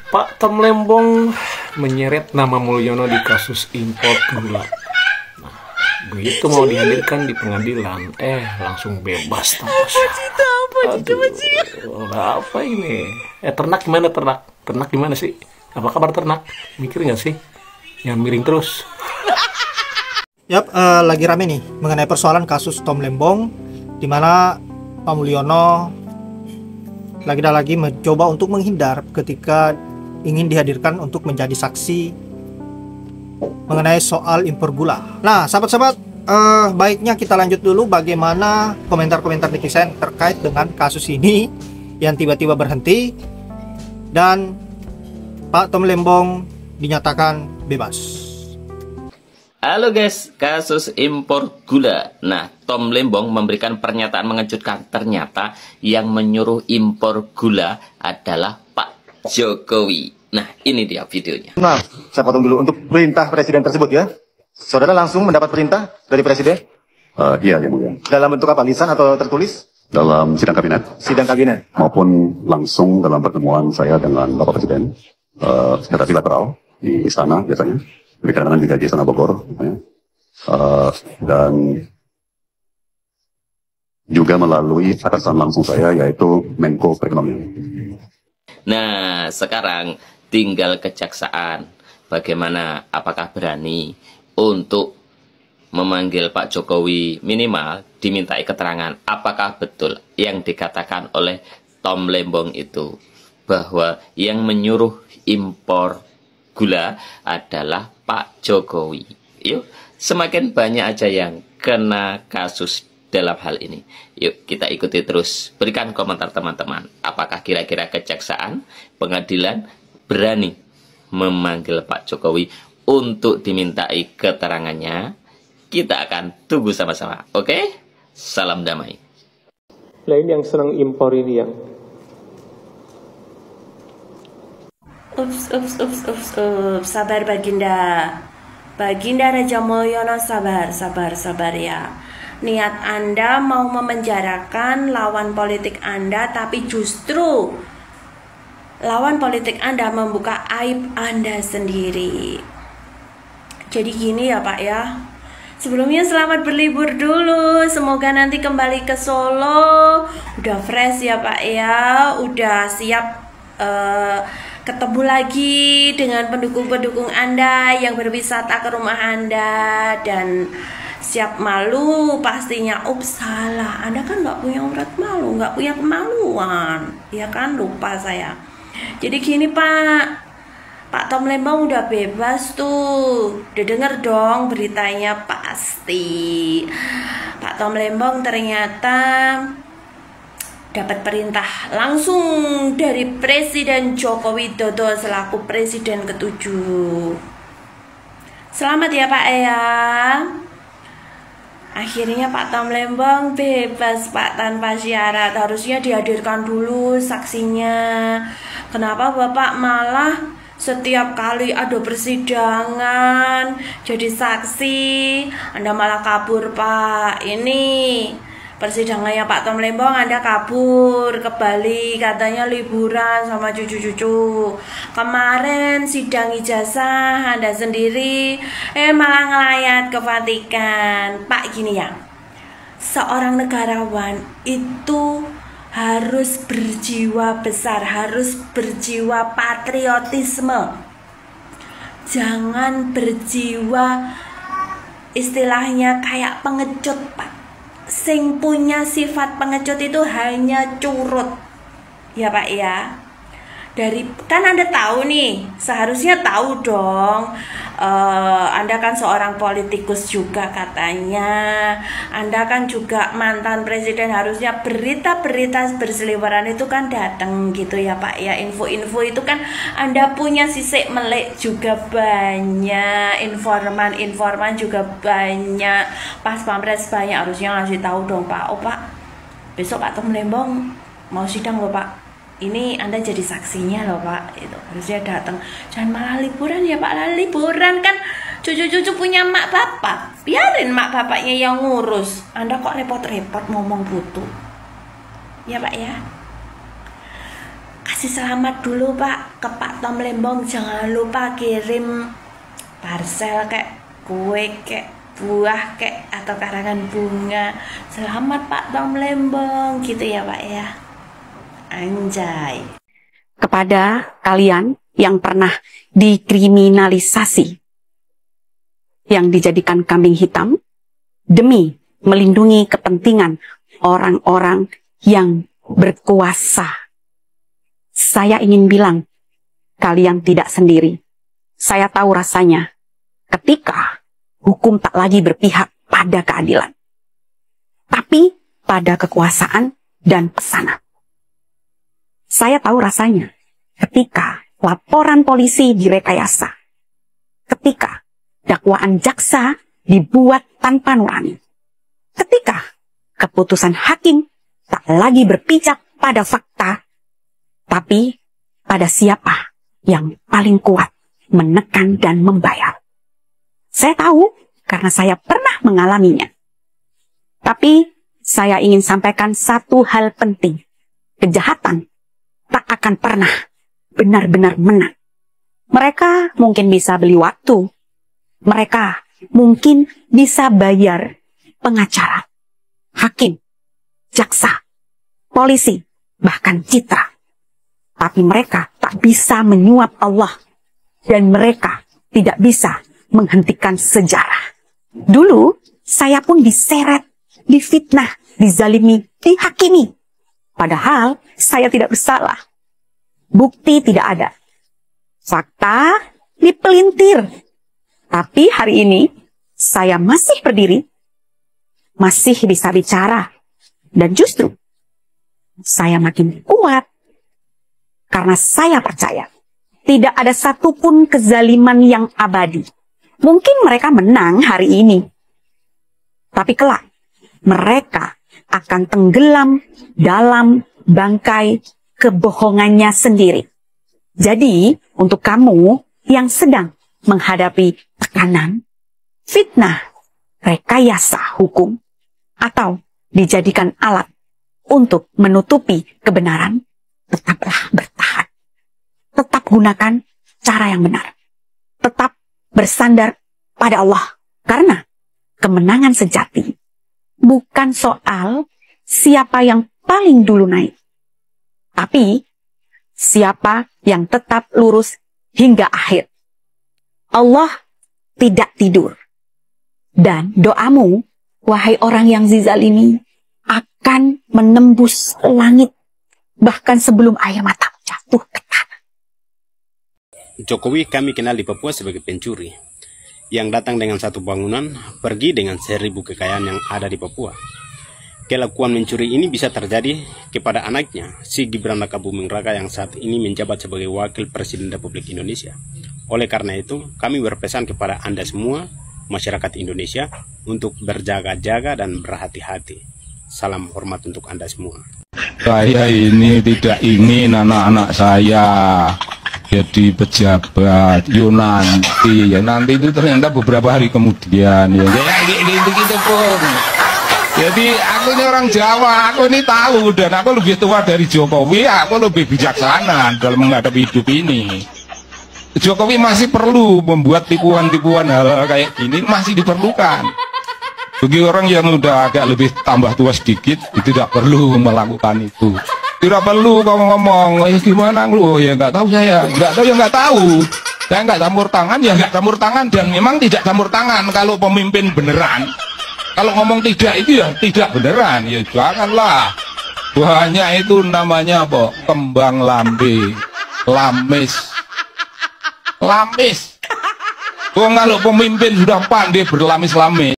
Pak Tom Lembong menyeret nama Mulyono di kasus impor gula. Nah, begitu mau dihadirkan di pengadilan, langsung bebas tanpa syarat. Aduh, apa ini? Ternak gimana ternak? Ternak gimana sih? Apa kabar ternak? Mikir nggak sih? Yang miring terus. Yap, lagi rame nih mengenai persoalan kasus Tom Lembong, di mana Pak Mulyono lagi mencoba untuk menghindar ketika ingin dihadirkan untuk menjadi saksi mengenai soal impor gula. Nah, sahabat-sahabat, baiknya kita lanjut dulu bagaimana komentar-komentar netizen terkait dengan kasus ini yang tiba-tiba berhenti dan Pak Tom Lembong dinyatakan bebas. Halo guys, kasus impor gula. Nah, Tom Lembong memberikan pernyataan mengejutkan. Ternyata yang menyuruh impor gula adalah Pak Jokowi. Nah, ini dia videonya. Nah, saya potong dulu untuk perintah presiden tersebut ya. Saudara langsung mendapat perintah dari presiden? Iya, yang mulia. Dalam bentuk apa? Lisan atau tertulis? Dalam sidang kabinet. Sidang kabinet. Maupun langsung dalam pertemuan saya dengan Bapak Presiden. Secara bilateral di istana biasanya. Kadang-kadang juga di Istana Bogor. Ya. Dan juga melalui atasan langsung saya, yaitu Menko Perekonomian. Nah, sekarang tinggal kejaksaan. Bagaimana, apakah berani untuk memanggil Pak Jokowi, minimal dimintai keterangan apakah betul yang dikatakan oleh Tom Lembong itu, bahwa yang menyuruh impor gula adalah Pak Jokowi. Yuk, semakin banyak aja yang kena kasus dalam hal ini. Yuk, kita ikuti terus. Berikan komentar teman-teman. Apakah kira-kira kejaksaan, pengadilan berani memanggil Pak Jokowi untuk dimintai keterangannya? Kita akan tunggu sama-sama. Oke? Salam damai. Lain yang senang impor ini yang Ups, sabar Baginda Raja Mulyono, sabar ya. Niat Anda mau memenjarakan lawan politik Anda, tapi justru lawan politik Anda membuka aib Anda sendiri. Jadi gini ya Pak ya, sebelumnya selamat berlibur dulu. Semoga nanti kembali ke Solo udah fresh ya Pak ya, udah siap ketemu lagi dengan pendukung-pendukung Anda yang berwisata ke rumah Anda, dan siap malu pastinya. Salah, Anda kan nggak punya urat malu, nggak punya kemaluan, ya kan? Lupa saya. Jadi gini Pak Tom Lembong udah bebas tuh, udah denger dong beritanya pasti. Pak Tom Lembong ternyata dapat perintah langsung dari Presiden Joko Widodo selaku Presiden ke-7. Selamat ya Pak ya. Akhirnya Pak Tom Lembong bebas Pak, tanpa syarat. Harusnya dihadirkan dulu saksinya. Kenapa Bapak malah setiap kali ada persidangan jadi saksi Anda malah kabur Pak? Ini persidangannya Pak Tom Lembong Anda kabur ke Bali, katanya liburan sama cucu-cucu. Kemarin sidang ijazah Anda sendiri malah ngelayat ke Vatikan. Pak gini ya, seorang negarawan itu harus berjiwa besar, harus berjiwa patriotisme. Jangan berjiwa istilahnya kayak pengecut Pak. Sing punya sifat pengecut itu hanya curut ya Pak ya. Kan Anda tahu nih, seharusnya tahu dong, Anda kan seorang politikus juga katanya, Anda kan juga mantan presiden, harusnya berita-berita berseliweran itu kan datang gitu ya Pak ya. Info-info itu kan Anda punya sisik melek juga banyak, informan juga banyak, pas pampres banyak, harusnya ngasih tahu dong Pak. Pak, besok Pak Tom Lembong mau sidang loh Pak, ini Anda jadi saksinya loh Pak, itu harusnya datang. Jangan malah liburan ya Pak. Lah liburan kan cucu-cucu punya mak bapak, biarin mak bapaknya yang ngurus. Anda kok repot-repot ngomong butuh ya Pak ya. kasih selamat dulu Pak ke Pak Tom Lembong. Jangan lupa kirim parcel kayak kue, kayak buah, kayak atau karangan bunga. Selamat Pak Tom Lembong gitu ya Pak ya. Anjay. Kepada kalian yang pernah dikriminalisasi, yang dijadikan kambing hitam demi melindungi kepentingan orang-orang yang berkuasa. Saya ingin bilang, kalian tidak sendiri. Saya tahu rasanya ketika hukum tak lagi berpihak pada keadilan, tapi pada kekuasaan dan pesanan. Saya tahu rasanya ketika laporan polisi direkayasa, ketika dakwaan jaksa dibuat tanpa nurani, ketika keputusan hakim tak lagi berpijak pada fakta, tapi pada siapa yang paling kuat menekan dan membayar. Saya tahu karena saya pernah mengalaminya. Tapi saya ingin sampaikan satu hal penting. Kejahatan tak akan pernah benar-benar menang. Mereka mungkin bisa beli waktu. Mereka mungkin bisa bayar pengacara, hakim, jaksa, polisi, bahkan citra. Tapi mereka tak bisa menyuap Allah. Dan mereka tidak bisa menghentikan sejarah. Dulu saya pun diseret, difitnah, dizalimi, dihakimi. Padahal saya tidak bersalah. Bukti tidak ada. Fakta dipelintir. Tapi hari ini saya masih berdiri, masih bisa bicara. Dan justru saya makin kuat. Karena saya percaya tidak ada satupun kezaliman yang abadi. Mungkin mereka menang hari ini, tapi kelak mereka akan tenggelam dalam bangkai kebohongannya sendiri. Jadi, untuk kamu yang sedang menghadapi tekanan, fitnah, rekayasa hukum, atau dijadikan alat untuk menutupi kebenaran, tetaplah bertahan. Tetap gunakan cara yang benar. Tetap bersandar pada Allah. Karena kemenangan sejati bukan soal siapa yang paling dulu naik, tapi siapa yang tetap lurus hingga akhir. Allah tidak tidur. Dan doamu, wahai orang yang zizalimi, akan menembus langit bahkan sebelum air mata jatuh ke tanah. Jokowi kami kenal di Papua sebagai pencuri yang datang dengan satu bangunan, pergi dengan 1000 kekayaan yang ada di Papua. Kelakuan mencuri ini bisa terjadi kepada anaknya, si Gibran Rakabuming Raka yang saat ini menjabat sebagai Wakil Presiden Republik Indonesia. Oleh karena itu, kami berpesan kepada Anda semua, masyarakat Indonesia, untuk berjaga-jaga dan berhati-hati. Salam hormat untuk Anda semua. Saya ini tidak ingin anak-anak saya jadi pejabat. Yo nanti, ya nanti itu ternyata beberapa hari kemudian ya gitu pun. Jadi aku ini orang Jawa, aku ini tahu dan aku lebih tua dari Jokowi, aku lebih bijaksana dalam menghadapi hidup ini. Jokowi masih perlu membuat tipuan-tipuan hal kayak gini, masih diperlukan. Bagi orang yang udah agak lebih tambah tua sedikit, tidak perlu melakukan itu. Tidak perlu kamu ngomong, gimana lu? Ya nggak tahu saya, nggak tahu ya nggak tahu. Saya nggak campur tangan, ya nggak campur tangan dan memang tidak campur tangan kalau pemimpin beneran. Kalau ngomong tidak itu ya tidak beneran, ya janganlah. Banyak itu namanya apa? Kembang lambe, lamis. Kalau pemimpin sudah pandai berlamis-lamis.